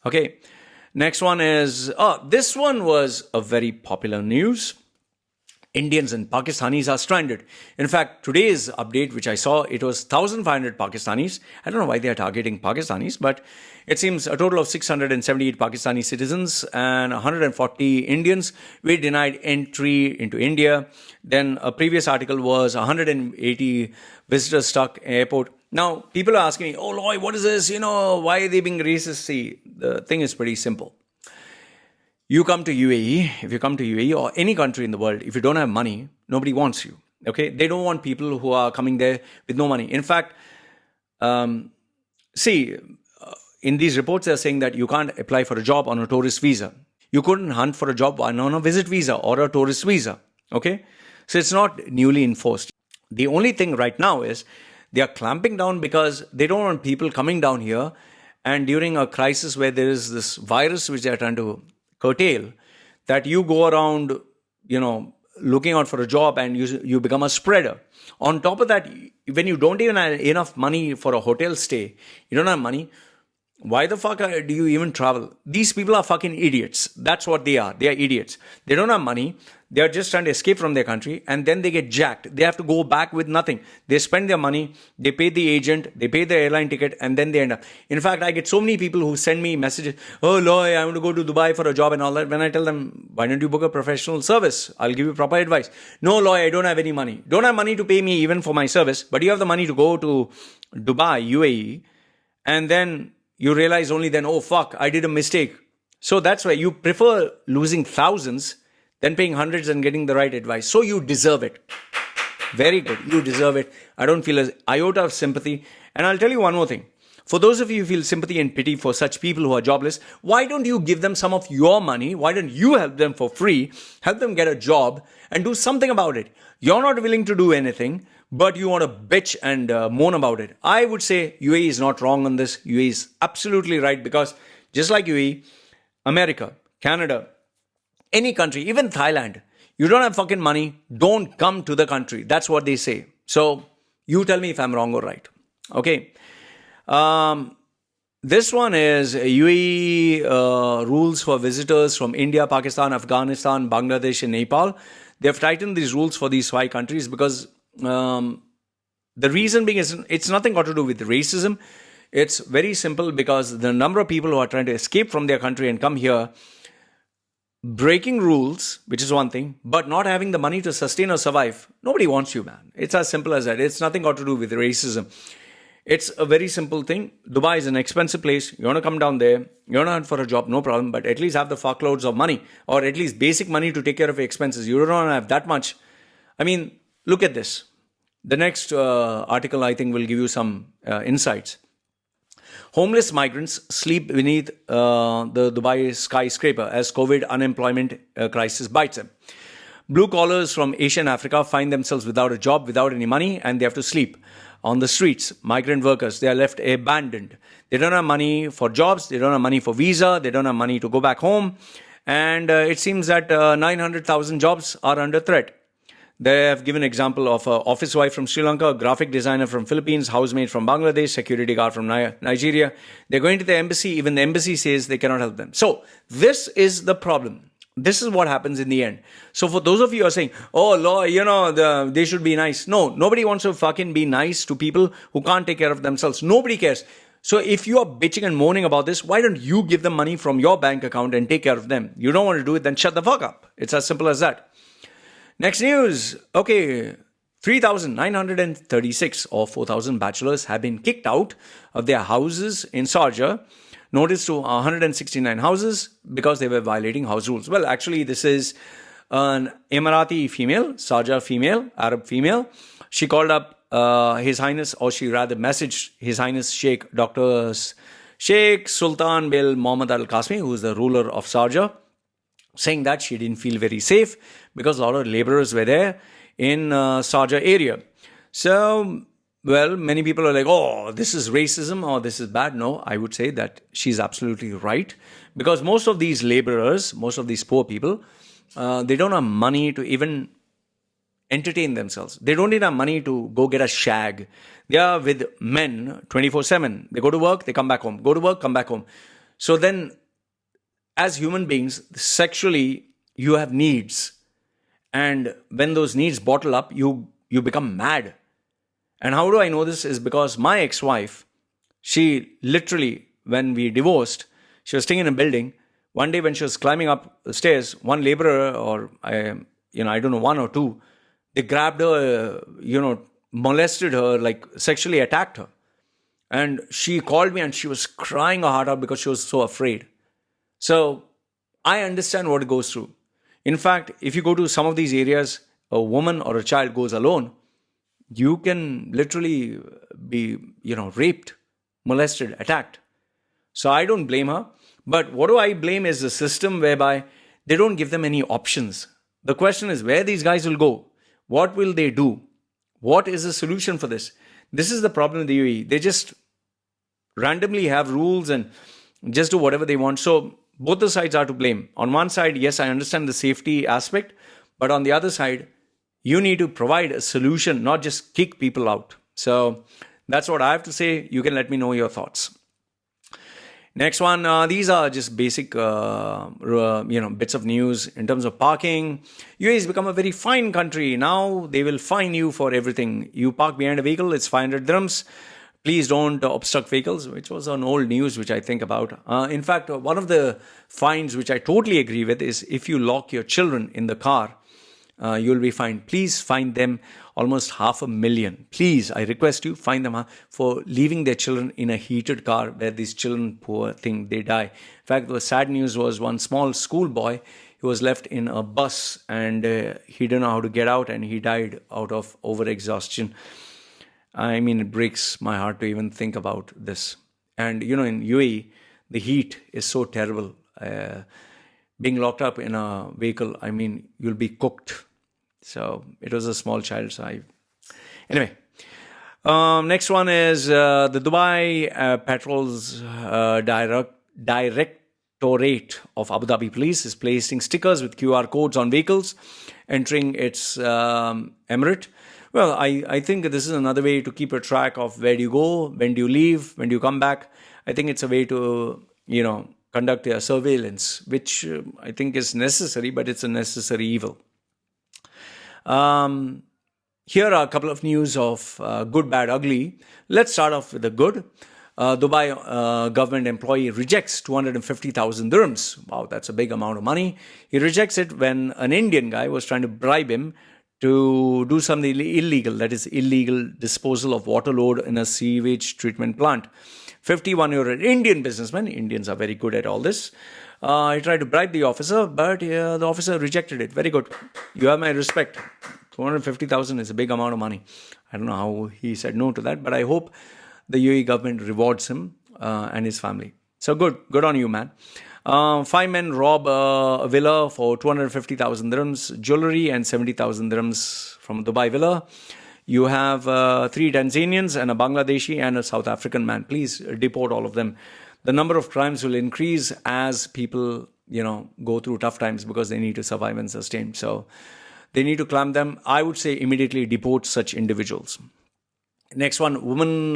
Okay. Next one is, this one was a very popular news. Indians and Pakistanis are stranded. In fact, today's update, which I saw, it was 1,500 Pakistanis. I don't know why they are targeting Pakistanis, but it seems a total of 678 Pakistani citizens and 140 Indians were denied entry into India. Then a previous article was 180 visitors stuck in airport. Now, people are asking me, oh, Loy, what is this? Why are they being racist? See, the thing is pretty simple. You come to UAE, if you come to UAE or any country in the world, if you don't have money, nobody wants you. Okay? They don't want people who are coming there with no money. In fact, in these reports, they're saying that you can't apply for a job on a tourist visa. You couldn't hunt for a job on a visit visa or a tourist visa. Okay? So it's not newly enforced. The only thing right now is they are clamping down because they don't want people coming down here, and during a crisis where there is this virus which they are trying to curtail, that you go around, looking out for a job and you become a spreader. On top of that, when you don't even have enough money for a hotel stay, you don't have money, why the fuck do you even travel? These people are fucking idiots. That's what they are. They are idiots. They don't have money. They are just trying to escape from their country, and then they get jacked. They have to go back with nothing. They spend their money, they pay the agent, they pay the airline ticket, and then they end up. In fact, I get so many people who send me messages, oh, Loy, I want to go to Dubai for a job and all that. When I tell them, why don't you book a professional service? I'll give you proper advice. No, Loy, I don't have any money. Don't have money to pay me even for my service, but you have the money to go to Dubai, UAE, and then you realize only then, oh, fuck, I did a mistake. So that's why you prefer losing thousands than paying hundreds and getting the right advice. So you deserve it. Very good. You deserve it. I don't feel an iota of sympathy. And I'll tell you one more thing. For those of you who feel sympathy and pity for such people who are jobless, why don't you give them some of your money? Why don't you help them for free? Help them get a job and do something about it. You're not willing to do anything, but you want to bitch and moan about it. I would say UAE is not wrong on this. UAE is absolutely right, because just like UAE, America, Canada, any country, even Thailand, you don't have fucking money, don't come to the country. That's what they say. So you tell me if I'm wrong or right. Okay. This one is UAE rules for visitors from India, Pakistan, Afghanistan, Bangladesh, and Nepal. They have tightened these rules for these 5 countries because the reason being is it's nothing got to do with racism. It's very simple, because the number of people who are trying to escape from their country and come here, breaking rules, which is one thing, but not having the money to sustain or survive, nobody wants you, man. It's as simple as that. It's nothing got to do with racism. It's a very simple thing. Dubai is an expensive place. You want to come down there, you're not for a job, no problem, but at least have the fuckloads of money, or at least basic money to take care of your expenses. You don't want to have that much. I mean, look at this. The next article, I think, will give you some insights. Homeless migrants sleep beneath the Dubai skyscraper as COVID unemployment crisis bites them. Blue collars from Asia and Africa find themselves without a job, without any money, and they have to sleep on the streets. Migrant workers, they are left abandoned. They don't have money for jobs, they don't have money for visa, they don't have money to go back home. And it seems that 900,000 jobs are under threat. They have given example of an office wife from Sri Lanka, a graphic designer from Philippines, housemaid from Bangladesh, security guard from Nigeria. They're going to the embassy. Even the embassy says they cannot help them. So this is the problem. This is what happens in the end. So for those of you who are saying, oh, law, they should be nice. No, nobody wants to fucking be nice to people who can't take care of themselves. Nobody cares. So if you are bitching and moaning about this, why don't you give them money from your bank account and take care of them? You don't want to do it, then shut the fuck up. It's as simple as that. Next news. Okay, 3,936 or 4,000 bachelors have been kicked out of their houses in Sharjah. Notice to 169 houses because they were violating house rules. Well, actually, this is an Emirati female, Sharjah female, Arab female. She called up His Highness, or she rather messaged His Highness Sheikh Dr. Sheikh Sultan Bil Mohammed Al Qasmi, who is the ruler of Sharjah, saying that she didn't feel very safe because a lot of laborers were there in Sharjah area. So, well, many people are like, oh, this is racism or this is bad. No, I would say that she's absolutely right, because most of these laborers, most of these poor people, they don't have money to even entertain themselves. They don't even have money to go get a shag. They are with men 24/7. They go to work, they come back home. Go to work, come back home. So then, as human beings, sexually, you have needs. And when those needs bottle up, you become mad. And how do I know this? Is because my ex-wife, she literally, when we divorced, she was staying in a building. One day when she was climbing up the stairs, one laborer, or I don't know, one or two, they grabbed her, molested her, like sexually attacked her. And she called me and she was crying her heart out because she was so afraid. So I understand what it goes through. In fact, if you go to some of these areas, a woman or a child goes alone, you can literally be, raped, molested, attacked. So I don't blame her. But what do I blame is the system whereby they don't give them any options. The question is where these guys will go. What will they do? What is the solution for this? This is the problem with the UAE. They just randomly have rules and just do whatever they want. So both the sides are to blame. On one side, yes, I understand the safety aspect. But on the other side, you need to provide a solution, not just kick people out. So that's what I have to say. You can let me know your thoughts. Next one, these are just basic, bits of news in terms of parking. UAE has become a very fine country. Now they will fine you for everything. You park behind a vehicle, it's 500 dirhams. Please don't obstruct vehicles, which was an old news, which I think about. In fact, one of the fines, which I totally agree with, is if you lock your children in the car, you'll be fined. Please fine them almost 500,000. Please, I request you, fine them for leaving their children in a heated car where these children, poor thing, they die. In fact, the sad news was one small schoolboy who was left in a bus and he didn't know how to get out and he died out of overexhaustion. I mean, it breaks my heart to even think about this. And, in UAE, the heat is so terrible. Being locked up in a vehicle, I mean, you'll be cooked. So it was a small child. Anyway, next one is the Dubai Patrols Directorate of Abu Dhabi Police is placing stickers with QR codes on vehicles entering its emirate. Well, I think this is another way to keep a track of where do you go, when do you leave, when do you come back. I think it's a way to, conduct a surveillance, which I think is necessary, but it's a necessary evil. Here are a couple of news of good, bad, ugly. Let's start off with the good. Dubai government employee rejects 250,000 dirhams. Wow, that's a big amount of money. He rejects it when an Indian guy was trying to bribe him to do something illegal, that is illegal disposal of water load in a sewage treatment plant. 51-year-old Indian businessman, Indians are very good at all this, he tried to bribe the officer, but the officer rejected it. Very good. You have my respect. 250,000 is a big amount of money. I don't know how he said no to that, but I hope the UAE government rewards him and his family. So good on you, man. 5 men rob a villa for 250,000 dirhams, jewelry and 70,000 dirhams from a Dubai villa. You have 3 Tanzanians and a Bangladeshi and a South African man. Please deport all of them. The number of crimes will increase as people, go through tough times because they need to survive and sustain. So they need to clamp them. I would say immediately deport such individuals. Next one, woman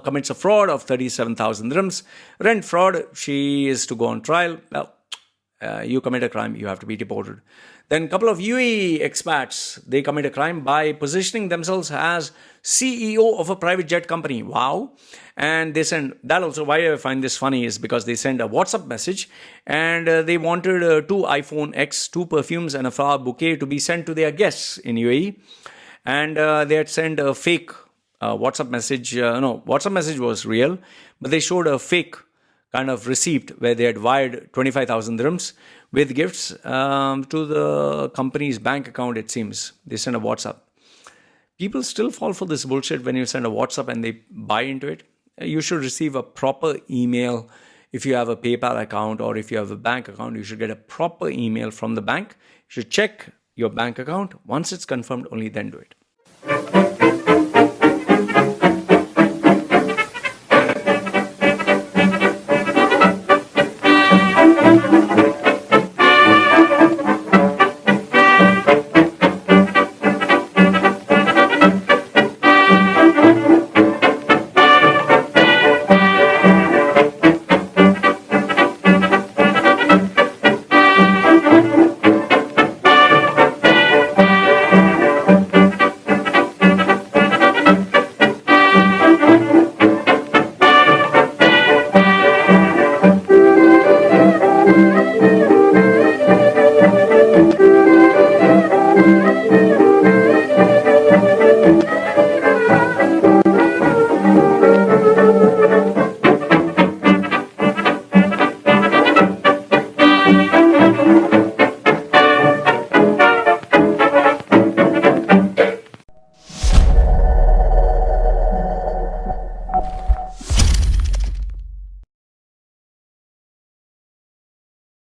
commits a fraud of 37,000 dirhams. Rent fraud, she is to go on trial. Well, you commit a crime, you have to be deported. Then a couple of UAE expats, they commit a crime by positioning themselves as CEO of a private jet company. Wow. And they send, that also, why I find this funny is because they send a WhatsApp message and they wanted 2 iPhone X, 2 perfumes and a flower bouquet to be sent to their guests in UAE. And they had sent a fake WhatsApp message. WhatsApp message was real, but they showed a fake kind of receipt where they had wired 25,000 dirhams with gifts to the company's bank account, it seems. They sent a WhatsApp. People still fall for this bullshit when you send a WhatsApp and they buy into it. You should receive a proper email. If you have a PayPal account or if you have a bank account, you should get a proper email from the bank. You should check your bank account. Once it's confirmed, only then do it.